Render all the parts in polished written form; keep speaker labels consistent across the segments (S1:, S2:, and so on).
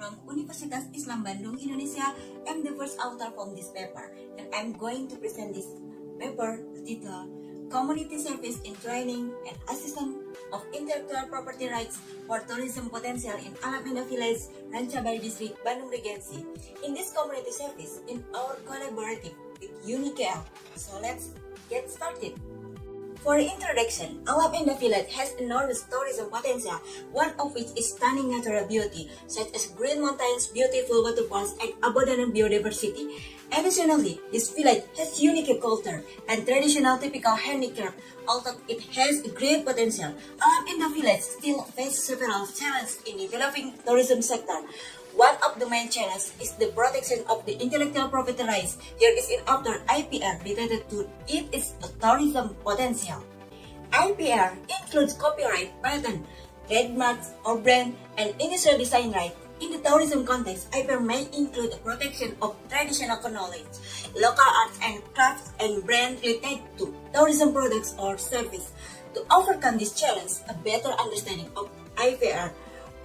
S1: from Universitas Islam Bandung, Indonesia. I'm the first author from this paper, and I'm going to present this paper titled Community Service in Training and Assistance of Intellectual Property Rights for Tourism Potential in ALAMENDAH Village, RANCABALI District, Bandung Regency. In this community service, in our collaborative with Unisba. So let's get started. For introduction, ALAMENDAH Village has enormous tourism potential, one of which is stunning natural beauty, such as green mountains, beautiful waterfalls, and abundant biodiversity. Additionally, this village has unique culture and traditional typical handicraft. Although it has great potential, ALAMENDAH Village still faces several challenges in developing tourism sector. One of the main challenges is the protection of the intellectual property rights. Here is an after IPR related to its tourism potential. IPR includes copyright, patent, trademarks, or brand, and industrial design rights. In the tourism context, IPR may include the protection of traditional knowledge, local arts and crafts, and brands related to tourism products or service. To overcome this challenge, a better understanding of IPR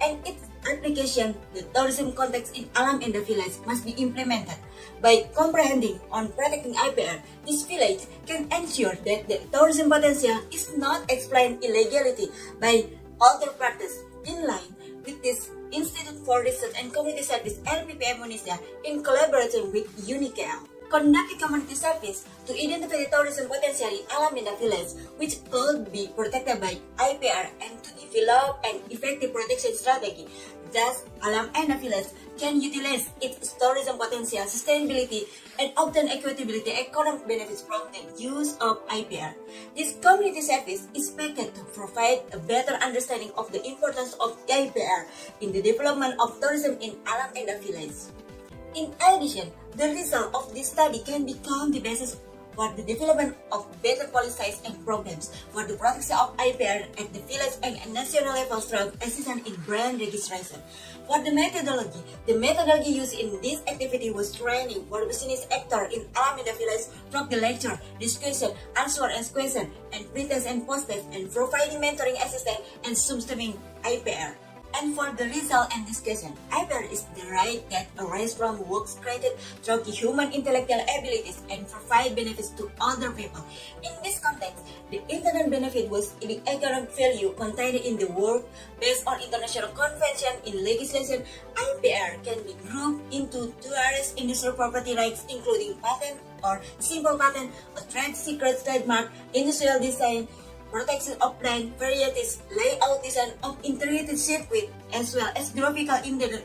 S1: and its application, the tourism context in ALAMENDAH Village must be implemented. By comprehending on protecting IPR, this village can ensure that the tourism potential is not exploited illegally by other practice. In line with this, Institute for Research and Community Service LPPM Unisba, in collaboration with Unisba, conducted community service to identify the tourism potential in ALAMENDAH Village, which could be protected by IPR, and to develop an effective protection strategy. Thus, ALAMENDAH Village can utilize its tourism potential, sustainability, and obtain equitability economic benefits from the use of IPR. This community service is expected to provide a better understanding of the importance of IPR in the development of tourism in ALAMENDAH Village. In addition, the result of this study can become the basis for the development of better policies and programs for the protection of IPR at the village and national level through assistance in brand registration. For the methodology used in this activity was training for business actors in ALAMENDAH Village through the lecture, discussion, answer and question, and printers and posters, and providing mentoring assistance and subsuming IPR. And for the result and discussion, IPR is the right that arises from works created through the human intellectual abilities and provide benefits to other people. In this context, the intended benefit was the economic value contained in the work. Based on international convention in legislation, IPR can be grouped into two areas: industrial property rights, including patent or simple patent, a trade secret, trademark, industrial design, protection of land, varieties, layout design of integrated circuit, as well as graphical indication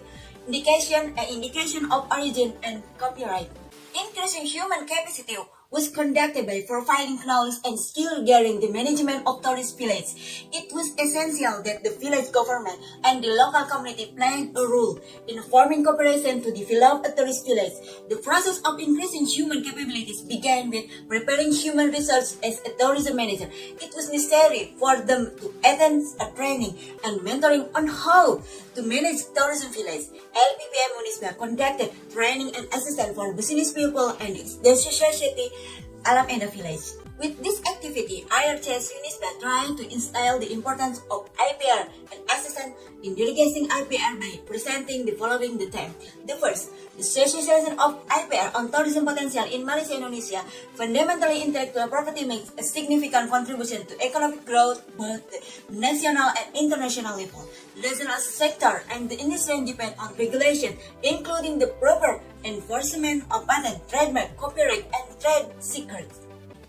S1: of origin and copyright. Increasing human capacity was conducted by providing knowledge and skill regarding the management of tourist village. It was essential that the village government and the local community played a role in forming cooperation to develop a tourist village. The process of increasing human capabilities began with preparing human resources as a tourism manager. It was necessary for them to attend a training and mentoring on how to manage tourism village. LPPM Unisba conducted training and assistance for business people and the society ALAMENDAH Village. With this activity, IRCS Unisba tried to instill the importance of IPR and assistance in delegating IPR by presenting the following theme. The first, the socialization of IPR on tourism potential in Malaysia and Indonesia. Fundamentally, intellectual property makes a significant contribution to economic growth both the national and international level. The regional sector and the industry depend on regulation, including the proper enforcement of patent, trademark, copyright, and trade secrets.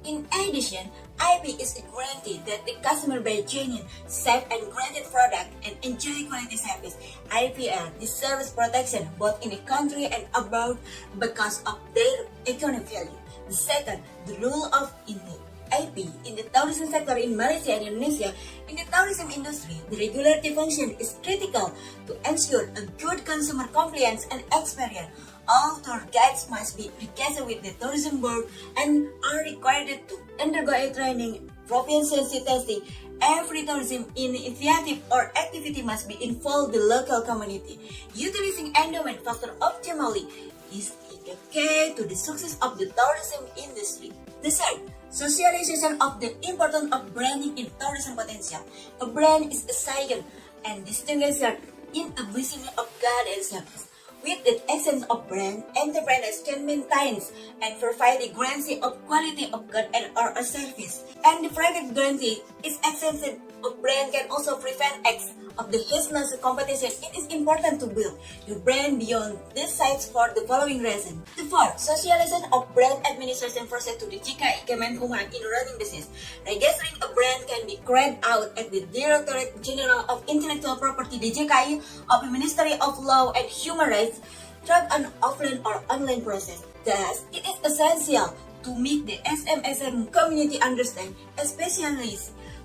S1: In addition, IP is a guarantee that the customer buy genuine, safe, and granted product and enjoy quality service. IPR deserves protection both in the country and abroad because of their economic value. The second, the role of IP in the tourism sector in Malaysia and Indonesia. In the tourism industry, the regulatory function is critical to ensure a good consumer compliance and experience. All tour guides must be registered with the tourism board and are required to undergo a training, proficiency testing. Every tourism initiative or activity must be involved the local community. Utilizing endowment factor optimally is the key to the success of the tourism industry. The third, socialization of the importance of branding in tourism potential. A brand is a sign and distinguisher in a business of God and service. With the essence of brand, entrepreneurs can maintain and provide the guarantee of quality of good and or a service. And the private guarantee is essence of brand can also prevent acts of the business competition. It is important to build your brand beyond these sites for the following reason. The fourth, socialization of brand administration process to the GKI Kemenkumham in running business. Registering a brand can be carried out at the Directorate General of Intellectual Property (DJKI) of the Ministry of Law and Human Rights through an offline or online process. Thus, it is essential to make the SMSM community understand, especially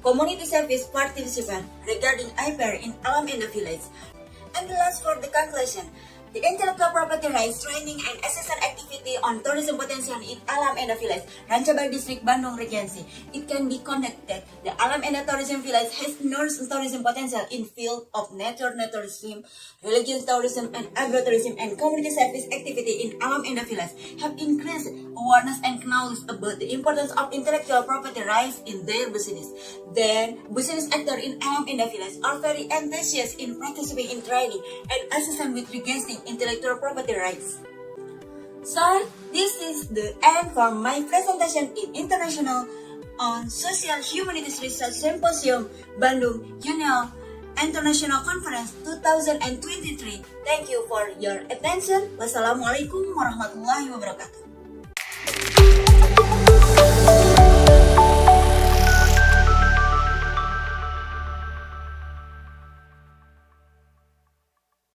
S1: community service participants regarding IPR in ALAMENDAH village. And the last for the conclusion, the intellectual property rights training and assessment activity on tourism potential in ALAMENDAH village, RANCABALI district, Bandung, REGENCY. It can be conducted. The ALAMENDAH tourism village has enormous tourism potential in field of nature tourism, religious tourism, and agro-tourism, and community service activity in ALAMENDAH village have increased awareness and knowledge about the importance of intellectual property rights in their business. Then, business actors in ALAMENDAH village are very enthusiastic in participating in training and assessment with regards to intellectual property rights. So, this is the end for my presentation in International on Social Humanities Research Symposium Bandung Union International Conference 2023. Thank you for your attention. Wassalamualaikum warahmatullahi wabarakatuh.